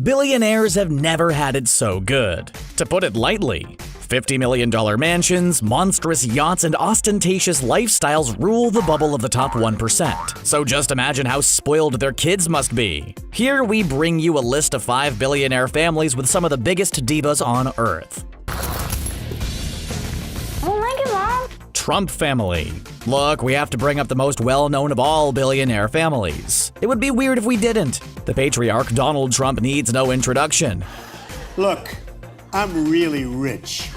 Billionaires have never had it so good. To put it lightly, $50 million mansions, monstrous yachts, and ostentatious lifestyles rule the bubble of the top 1%. So just imagine how spoiled their kids must be. Here we bring you a list of 5 billionaire families with some of the biggest divas on Earth. I don't like it, Mom. Trump family. Look, we have to bring up the most well-known of all billionaire families. It would be weird if we didn't. The patriarch Donald Trump needs no introduction. Look, I'm really rich.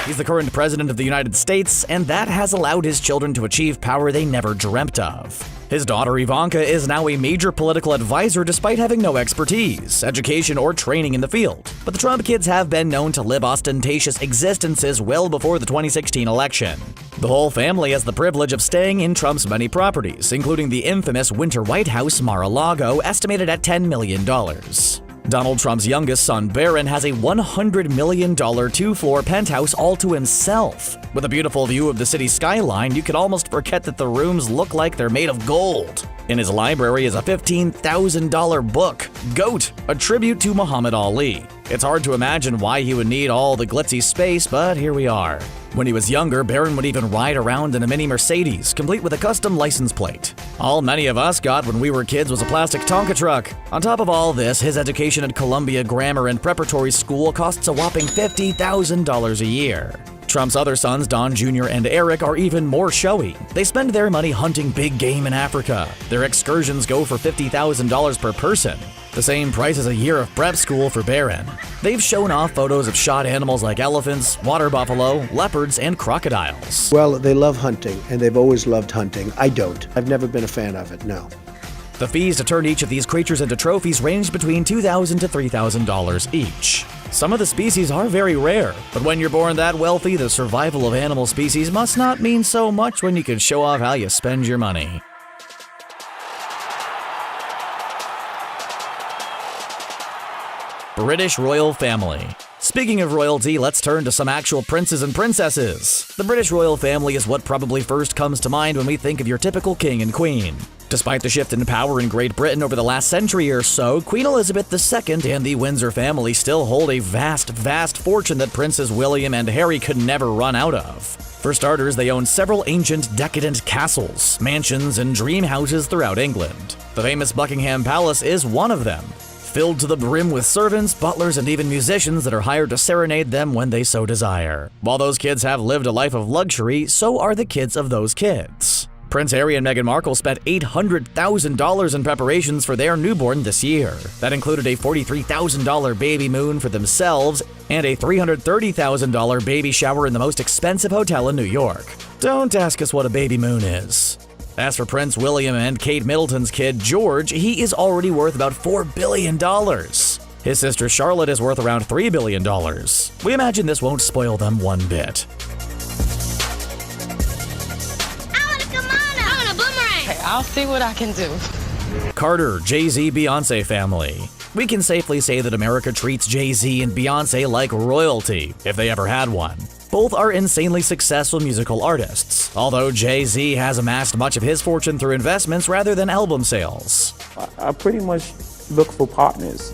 He's the current president of the United States, and that has allowed his children to achieve power they never dreamt of. His daughter Ivanka is now a major political advisor despite having no expertise, education, or training in the field. But the Trump kids have been known to live ostentatious existences well before the 2016 election. The whole family has the privilege of staying in Trump's many properties, including the infamous Winter White House Mar-a-Lago, estimated at $10 million. Donald Trump's youngest son, Barron, has a $100 million 2-floor penthouse all to himself. With a beautiful view of the city skyline, you could almost forget that the rooms look like they're made of gold. In his library is a $15,000 book, GOAT, a tribute to Muhammad Ali. It's hard to imagine why he would need all the glitzy space, but here we are. When he was younger, Barron would even ride around in a mini Mercedes, complete with a custom license plate. All many of us got when we were kids was a plastic Tonka truck. On top of all this, his education at Columbia Grammar and Preparatory School costs a whopping $50,000 a year. Trump's other sons, Don Jr. and Eric, are even more showy. They spend their money hunting big game in Africa. Their excursions go for $50,000 per person, the same price as a year of prep school for Barron. They've shown off photos of shot animals like elephants, water buffalo, leopards, and crocodiles. Well, they love hunting, and they've always loved hunting. I don't. I've never been a fan of it, no. The fees to turn each of these creatures into trophies range between $2,000 to $3,000 each. Some of the species are very rare, but when you're born that wealthy, the survival of animal species must not mean so much when you can show off how you spend your money. British royal family. Speaking of royalty, let's turn to some actual princes and princesses. The British royal family is what probably first comes to mind when we think of your typical king and queen. Despite the shift in power in Great Britain over the last century or so, Queen Elizabeth II and the Windsor family still hold a vast fortune that Princes William and Harry could never run out of. For starters, they own several ancient, decadent castles, mansions, and dream houses throughout England. The famous Buckingham Palace is one of them, filled to the brim with servants, butlers, and even musicians that are hired to serenade them when they so desire. While those kids have lived a life of luxury, so are the kids of those kids. Prince Harry and Meghan Markle spent $800,000 in preparations for their newborn this year. That included a $43,000 baby moon for themselves and a $330,000 baby shower in the most expensive hotel in New York. Don't ask us what a baby moon is. As for Prince William and Kate Middleton's kid, George, he is already worth about $4 billion. His sister Charlotte is worth around $3 billion. We imagine this won't spoil them one bit. I'll see what I can do. Carter, Jay-Z, Beyonce family. We can safely say that America treats Jay-Z and Beyonce like royalty, if they ever had one. Both are insanely successful musical artists, although Jay-Z has amassed much of his fortune through investments rather than album sales. I pretty much look for partners,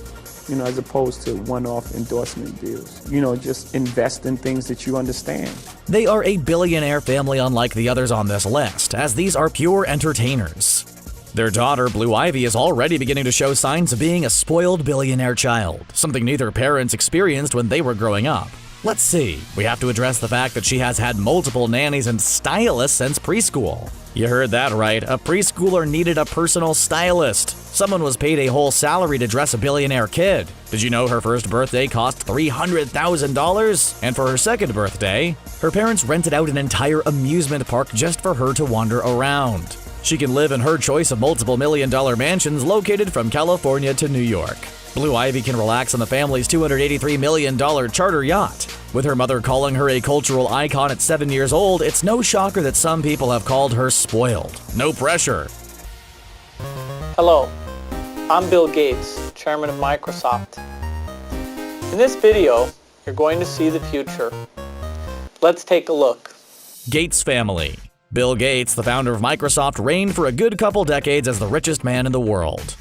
as opposed to one-off endorsement deals. Just invest in things that you understand. They are a billionaire family unlike the others on this list, as these are pure entertainers. Their daughter, Blue Ivy, is already beginning to show signs of being a spoiled billionaire child, something neither parents experienced when they were growing up. Let's see, we have to address the fact that she has had multiple nannies and stylists since preschool. You heard that right, a preschooler needed a personal stylist. Someone was paid a whole salary to dress a billionaire kid. Did you know her first birthday cost $300,000? And for her second birthday, her parents rented out an entire amusement park just for her to wander around. She can live in her choice of multiple million-dollar mansions located from California to New York. Blue Ivy can relax on the family's $283 million charter yacht. With her mother calling her a cultural icon at 7 years old, it's no shocker that some people have called her spoiled. No pressure. Hello, I'm Bill Gates, chairman of Microsoft. In this video, you're going to see the future. Let's take a look. Gates family. Bill Gates, the founder of Microsoft, reigned for a good couple decades as the richest man in the world.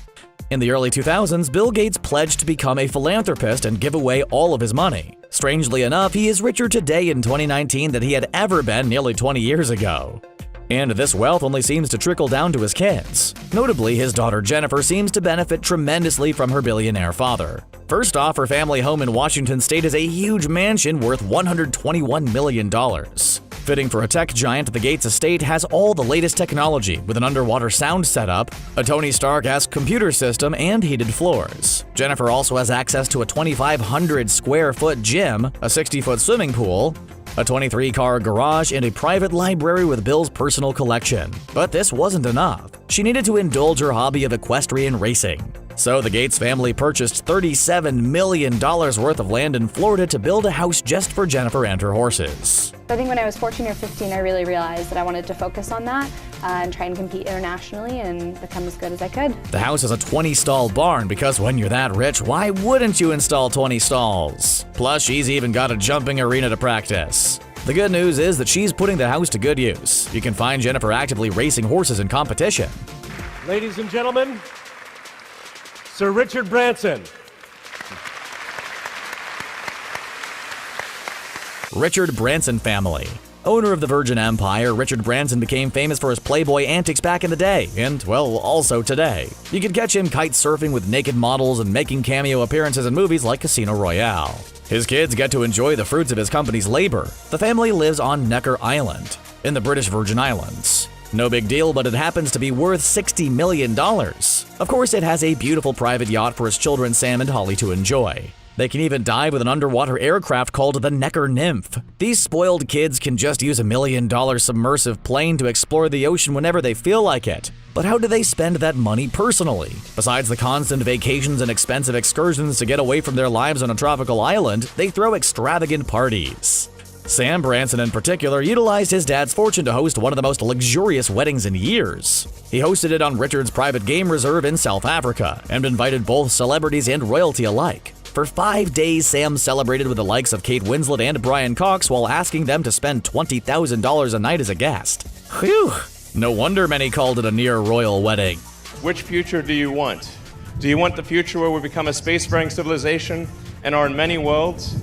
In the early 2000s, Bill Gates pledged to become a philanthropist and give away all of his money. Strangely enough, he is richer today in 2019 than he had ever been nearly 20 years ago. And this wealth only seems to trickle down to his kids. Notably, his daughter Jennifer seems to benefit tremendously from her billionaire father. First off, her family home in Washington state is a huge mansion worth $121 million. Fitting for a tech giant, the Gates estate has all the latest technology with an underwater sound setup, a Tony Stark-esque computer system, and heated floors. Jennifer also has access to a 2,500 square foot gym, a 60-foot swimming pool, a 23-car garage, and a private library with Bill's personal collection. But this wasn't enough. She needed to indulge her hobby of equestrian racing. So the Gates family purchased $37 million worth of land in Florida to build a house just for Jennifer and her horses. I think when I was 14 or 15, I really realized that I wanted to focus on that and try and compete internationally and become as good as I could. The house is a 20-stall barn because when you're that rich, why wouldn't you install 20 stalls? Plus, she's even got a jumping arena to practice. The good news is that she's putting the house to good use. You can find Jennifer actively racing horses in competition. Ladies and gentlemen, Sir Richard Branson. Richard Branson family. Owner of the Virgin Empire, Richard Branson became famous for his Playboy antics back in the day, and, well, also today. You could catch him kite surfing with naked models and making cameo appearances in movies like Casino Royale. His kids get to enjoy the fruits of his company's labor. The family lives on Necker Island, in the British Virgin Islands. No big deal, but it happens to be worth $60 million. Of course, it has a beautiful private yacht for his children Sam and Holly to enjoy. They can even dive with an underwater aircraft called the Necker Nymph. These spoiled kids can just use a $1 million submersive plane to explore the ocean whenever they feel like it. But how do they spend that money personally? Besides the constant vacations and expensive excursions to get away from their lives on a tropical island, they throw extravagant parties. Sam Branson in particular utilized his dad's fortune to host one of the most luxurious weddings in years. He hosted it on Richard's private game reserve in South Africa and invited both celebrities and royalty alike. For 5 days, Sam celebrated with the likes of Kate Winslet and Brian Cox while asking them to spend $20,000 a night as a guest. Whew! No wonder many called it a near-royal wedding. Which future do you want? Do you want the future where we become a space-faring civilization and are in many worlds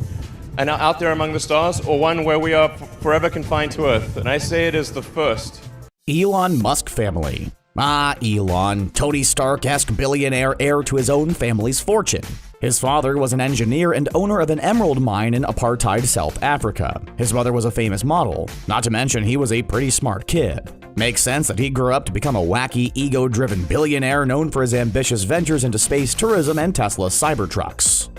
and are out there among the stars, or one where we are forever confined to Earth? And I say it is the first. Elon Musk family. Elon, Tony Stark-esque billionaire heir to his own family's fortune. His father was an engineer and owner of an emerald mine in apartheid South Africa. His mother was a famous model, not to mention he was a pretty smart kid. Makes sense that he grew up to become a wacky, ego-driven billionaire known for his ambitious ventures into space tourism and Tesla's Cybertrucks.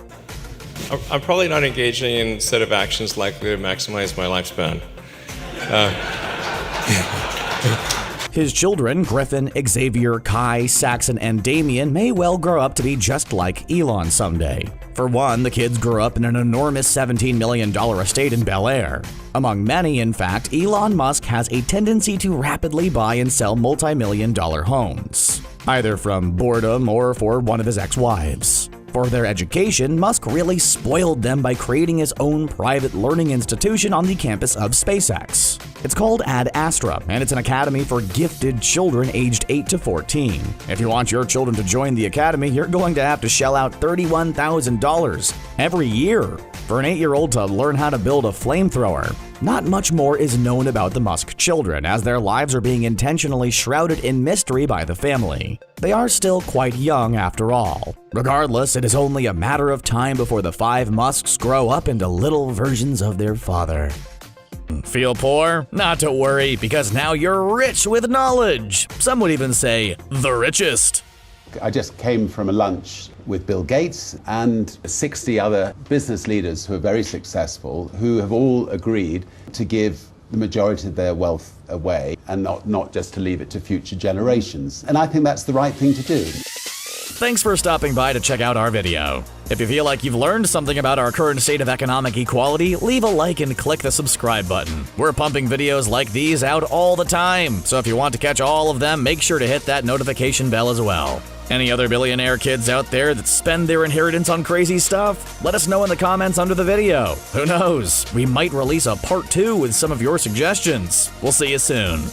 I'm probably not engaging in a set of actions likely to maximize my lifespan. His children, Griffin, Xavier, Kai, Saxon, and Damien, may well grow up to be just like Elon someday. For one, the kids grew up in an enormous $17 million estate in Bel Air. Among many, in fact, Elon Musk has a tendency to rapidly buy and sell multi-million-dollar homes, either from boredom or for one of his ex-wives. For their education, Musk really spoiled them by creating his own private learning institution on the campus of SpaceX. It's called Ad Astra, and it's an academy for gifted children aged 8 to 14. If you want your children to join the academy, you're going to have to shell out $31,000 every year for an 8-year-old to learn how to build a flamethrower. Not much more is known about the Musk children, as their lives are being intentionally shrouded in mystery by the family. They are still quite young after all. Regardless, it is only a matter of time before the 5 Musks grow up into little versions of their father. Feel poor? Not to worry, because now you're rich with knowledge. Some would even say, the richest. I just came from a lunch with Bill Gates and 60 other business leaders who are very successful, who have all agreed to give the majority of their wealth away and not just to leave it to future generations. And I think that's the right thing to do. Thanks for stopping by to check out our video. If you feel like you've learned something about our current state of economic equality, leave a like and click the subscribe button. We're pumping videos like these out all the time, so if you want to catch all of them, make sure to hit that notification bell as well. Any other billionaire kids out there that spend their inheritance on crazy stuff? Let us know in the comments under the video. Who knows? We might release a part 2 with some of your suggestions. We'll see you soon.